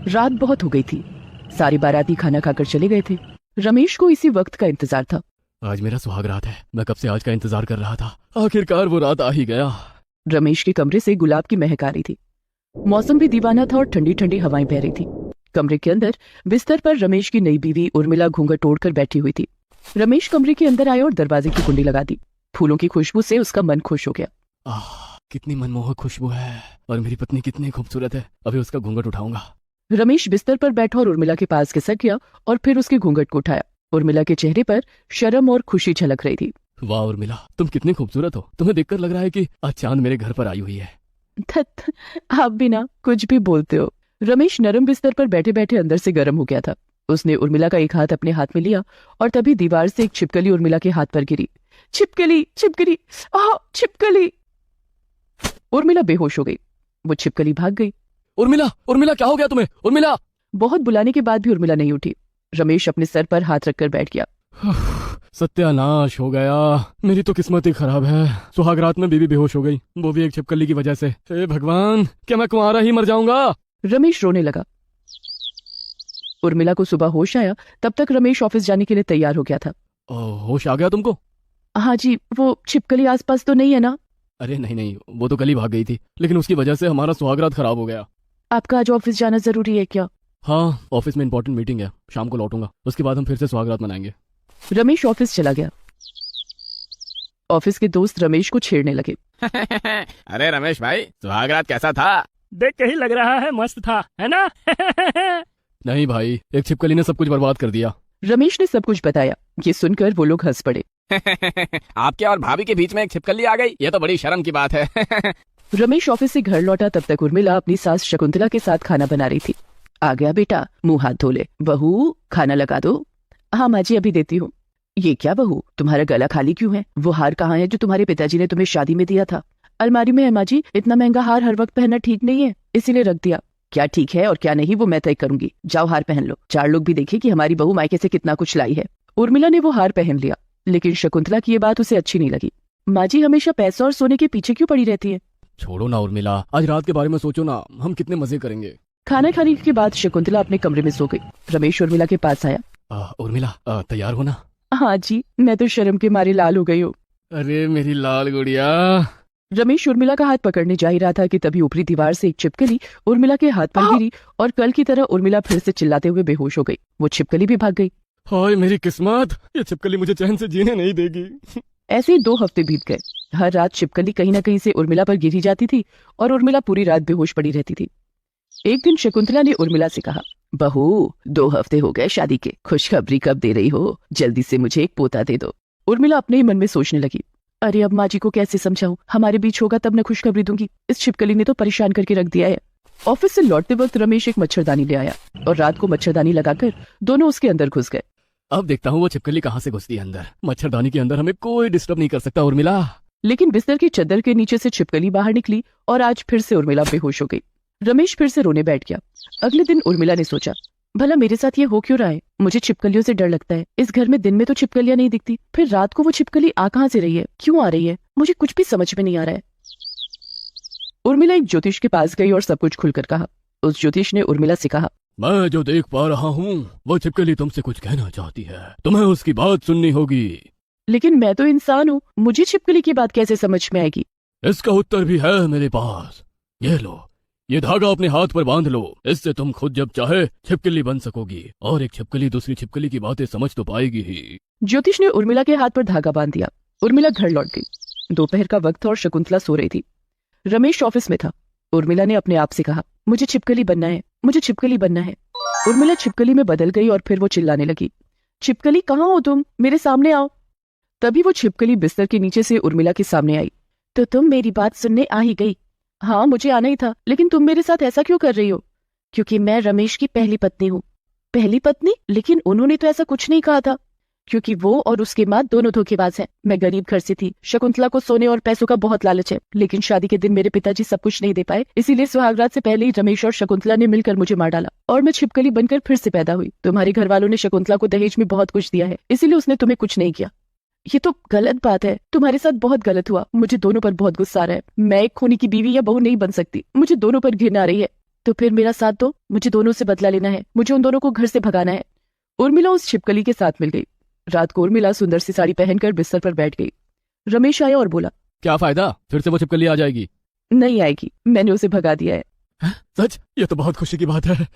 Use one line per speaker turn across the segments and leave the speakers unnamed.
रात बहुत हो गई थी। सारे बाराती खाना खाकर चले गए थे। रमेश को इसी वक्त का इंतजार था।
आज मेरा सुहाग रात है। मैं कब से आज का इंतजार कर रहा था। आखिरकार वो रात आ ही गया।
रमेश के कमरे से गुलाब की महक आ रही थी। मौसम भी दीवाना था और ठंडी ठंडी हवाएं बह रही थी। कमरे के अंदर बिस्तर पर रमेश की नई बीवी उर्मिला घूंघट ओढ़कर बैठी हुई थी। रमेश कमरे के अंदर आया और दरवाजे की कुंडी लगा दी। फूलों की खुशबू से उसका मन खुश हो गया।
कितनी मनमोहक खुशबू है और मेरी पत्नी कितनी खूबसूरत है। अभी उसका घूंघट उठाऊंगा।
रमेश बिस्तर पर बैठा और उर्मिला के पास खिसक गया और फिर उसके घूंघट को उठाया। उर्मिला के चेहरे पर शर्म और खुशी झलक रही थी।
वाह उर्मिला, तुम कितनी खूबसूरत हो। तुम्हें देखकर लग रहा है कि आज चांद मेरे घर पर आई हुई है।
धत, आप भी ना कुछ भी बोलते हो। रमेश नरम बिस्तर पर बैठे बैठे अंदर से गर्म हो गया था। उसने उर्मिला का एक हाथ अपने हाथ में लिया और तभी दीवार से एक छिपकली उर्मिला के हाथ पर गिरी। छिपकली, छिपकली, छिपकली। उर्मिला बेहोश हो गई। वो छिपकली भाग गई।
उर्मिला, उर्मिला, क्या हो गया तुम्हें? उर्मिला!
बहुत बुलाने के बाद भी उर्मिला नहीं उठी। रमेश अपने सर पर हाथ रखकर बैठ गया।
सत्यानाश हो गया। मेरी तो किस्मत ही खराब है। सुहाग रात में बीवी बेहोश हो गई, वो भी एक छिपकली की वजह से। हे भगवान, क्या मैं कुंवारा ही मर जाऊंगा?
रमेश रोने लगा। उर्मिला को सुबह होश आया। तब तक रमेश ऑफिस जाने के लिए तैयार हो गया था।
होश आ गया तुमको?
हाँ जी, वो छिपकली आसपास तो नहीं है ना?
अरे नहीं नहीं, वो तो कल ही भाग गई थी, लेकिन उसकी वजह से हमारा सुहाग रात खराब हो गया।
आपका आज ऑफिस जाना जरूरी है क्या?
हाँ, ऑफिस में इंपॉर्टेंट मीटिंग है, शाम को लौटूंगा। उसके बाद हम फिर से सुहाग रात मनाएंगे।
रमेश ऑफिस चला गया। ऑफिस के दोस्त रमेश को छेड़ने लगे।
अरे रमेश भाई, सुहाग रात कैसा था?
देख के ही लग रहा है मस्त था, है ना?
नहीं भाई, एक छिपकली ने सब कुछ बर्बाद कर दिया।
रमेश ने सब कुछ बताया। ये सुनकर वो लोग हंस पड़े।
आपके और भाभी के बीच में एक छिपकली आ गई, ये तो बड़ी शर्म की बात है।
रमेश ऑफिस से घर लौटा। तब तक उर्मिला अपनी सास शकुंतला के साथ खाना बना रही थी। आ गया बेटा, मुंह हाथ धो ले। बहू, खाना लगा दो। हाँ माँ जी, अभी देती हूँ। ये क्या बहू, तुम्हारा गला खाली क्यों है? वो हार कहाँ है जो तुम्हारे पिताजी ने तुम्हें शादी में दिया था? अलमारी में है माँ जी। इतना महंगा हार हर वक्त पहनना ठीक नहीं है, इसीलिए रख दिया। क्या ठीक है और क्या नहीं वो मैं तय करूंगी। जाओ हार पहन लो, 4 लोग भी देखे कि हमारी बहू मायके से कितना कुछ लाई है। उर्मिला ने वो हार पहन लिया, लेकिन शकुंतला की ये बात उसे अच्छी नहीं लगी। माँ जी हमेशा पैसा और सोने के पीछे क्यों पड़ी रहती है?
छोड़ो ना उर्मिला, आज रात के बारे में सोचो ना, हम कितने मजे करेंगे।
खाना खाने के बाद शकुंतला अपने कमरे में सो गई। रमेश उर्मिला के पास आया।
उर्मिला, तैयार हो ना?
हाँ जी, मैं तो शर्म के मारे लाल हो गई हूँ।
अरे मेरी लाल गुड़िया।
रमेश उर्मिला का हाथ पकड़ने जा ही रहा था कि तभी ऊपरी दीवार से एक छिपकली उर्मिला के हाथ पर गिरी और कल की तरह उर्मिला फिर से चिल्लाते हुए बेहोश हो गई। वो छिपकली भी भाग गई।
हाय मेरी किस्मत, ये छिपकली मुझे चैन से जीने नहीं देगी।
ऐसे ही 2 हफ्ते बीत गए। हर रात छिपकली कहीं न कहीं से उर्मिला पर गिरी जाती थी और उर्मिला पूरी रात बेहोश पड़ी रहती थी। एक दिन शकुंतला ने उर्मिला से कहा, बहू 2 हफ्ते हो गए शादी के, खुशखबरी कब दे रही हो? जल्दी से मुझे एक पोता दे दो। उर्मिला अपने ही मन में सोचने लगी, अरे अब माँ जी को कैसे समझाऊं? हमारे बीच होगा तब न खुशखबरी दूंगी। इस छिपकली ने तो परेशान करके रख दिया है। ऑफिस से लौटते वक्त रमेश एक मच्छरदानी ले आया और रात को मच्छरदानी लगाकर दोनों उसके अंदर घुस गए।
अब देखता हूँ वो छिपकली कहाँ से घुसती है अंदर। मच्छरदानी के अंदर हमें कोई डिस्टर्ब नहीं कर सकता उर्मिला।
लेकिन बिस्तर की चद्दर के नीचे से छिपकली बाहर निकली और आज फिर से उर्मिला बेहोश हो गई। रमेश फिर से रोने बैठ गया। अगले दिन उर्मिला ने सोचा, भला मेरे साथ ये हो क्यों रहा है? मुझे छिपकलियों से डर लगता है। इस घर में दिन में तो छिपकलियां नहीं दिखती, फिर रात को वो छिपकली आ कहाँ से रही है? क्यों आ रही है? मुझे कुछ भी समझ में नहीं आ रहा है। उर्मिला एक ज्योतिष के पास गई और सब कुछ खुलकर कहा। उस ज्योतिष ने उर्मिला से कहा,
मैं जो देख पा रहा हूँ वो छिपकली तुमसे कुछ कहना चाहती है, तुम्हें उसकी बात सुननी होगी।
लेकिन मैं तो इंसान हूँ, मुझे छिपकली की बात कैसे समझ में आएगी?
इसका उत्तर भी है मेरे पास। ये लो, ये धागा अपने हाथ पर बांध लो, इससे तुम खुद जब चाहे छिपकली बन सकोगी और एक छिपकली दूसरी छिपकली की बातें समझ तो पाएगी ही।
ज्योतिष ने उर्मिला के हाथ पर धागा बांध दिया। उर्मिला घर लौट गई। दोपहर का वक्त था और शकुंतला सो रही थी। रमेश ऑफिस में था। उर्मिला ने अपने आप से कहा, मुझे छिपकली बनना है, मुझे छिपकली बनना है। उर्मिला छिपकली में बदल गई और फिर वो चिल्लाने लगी, छिपकली कहाँ हो तुम? मेरे सामने आओ। तभी वो छिपकली बिस्तर के नीचे से उर्मिला के सामने आई। तो तुम मेरी बात सुनने आ ही गई? हाँ, मुझे आना ही था, लेकिन तुम मेरे साथ ऐसा क्यों कर रही हो? क्योंकि मैं रमेश की पहली पत्नी हूँ। पहली पत्नी? लेकिन उन्होंने तो ऐसा कुछ नहीं कहा था। क्योंकि वो और उसकी माँ दोनों धोखेबाज हैं। मैं गरीब घर से थी। शकुंतला को सोने और पैसों का बहुत लालच है, लेकिन शादी के दिन मेरे पिताजी सब कुछ नहीं दे पाए, इसीलिए सुहागरात से पहले ही रमेश और शकुंतला ने मिलकर मुझे मार डाला और मैं छिपकली बनकर फिर से पैदा हुई। तुम्हारे घर वालों ने शकुंतला को दहेज में बहुत कुछ दिया है, इसीलिए उसने तुम्हें कुछ नहीं किया। ये तो गलत बात है, तुम्हारे साथ बहुत गलत हुआ। मुझे दोनों पर बहुत गुस्सा आ रहा है। मैं एक खूनी की बीवी या बहू नहीं बन सकती। मुझे दोनों पर घृणा आ रही है। तो फिर मेरा साथ दो, मुझे दोनों से बदला लेना है, मुझे उन दोनों को घर से भगाना है। उर्मिला उस छिपकली के साथ मिल गई। रात को उर्मिला सुंदर सी साड़ी पहनकर बिस्तर पर बैठ गई। रमेश आया और बोला,
क्या फायदा, फिर से वो छिपकली आ जाएगी।
नहीं आएगी, मैंने उसे भगा दिया है।
सच? ये तो बहुत खुशी की बात है।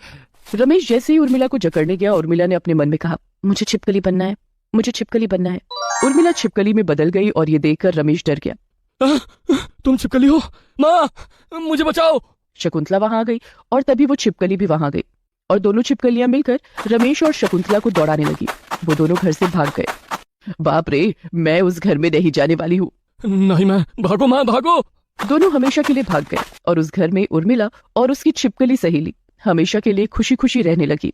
रमेश जैसे ही उर्मिला को जकड़ने गया, उर्मिला ने अपने मन में कहा, मुझे छिपकली बनना है, मुझे छिपकली बनना है। उर्मिला छिपकली में बदल गई और ये देखकर रमेश डर गया।
तुम छिपकली हो? माँ, मुझे बचाओ।
शकुंतला वहां आ गई और तभी वो छिपकली भी वहां गई और दोनों छिपकलियां मिलकर रमेश और शकुंतला को दौड़ाने लगी। वो दोनों घर से भाग गए। बाप रे, मैं उस घर में नहीं जाने वाली हूँ।
नहीं, मैं भागो माँ, भागो।
दोनों हमेशा के लिए भाग गए और उस घर में उर्मिला और उसकी छिपकली सहेली हमेशा के लिए खुशी खुशी रहने लगी।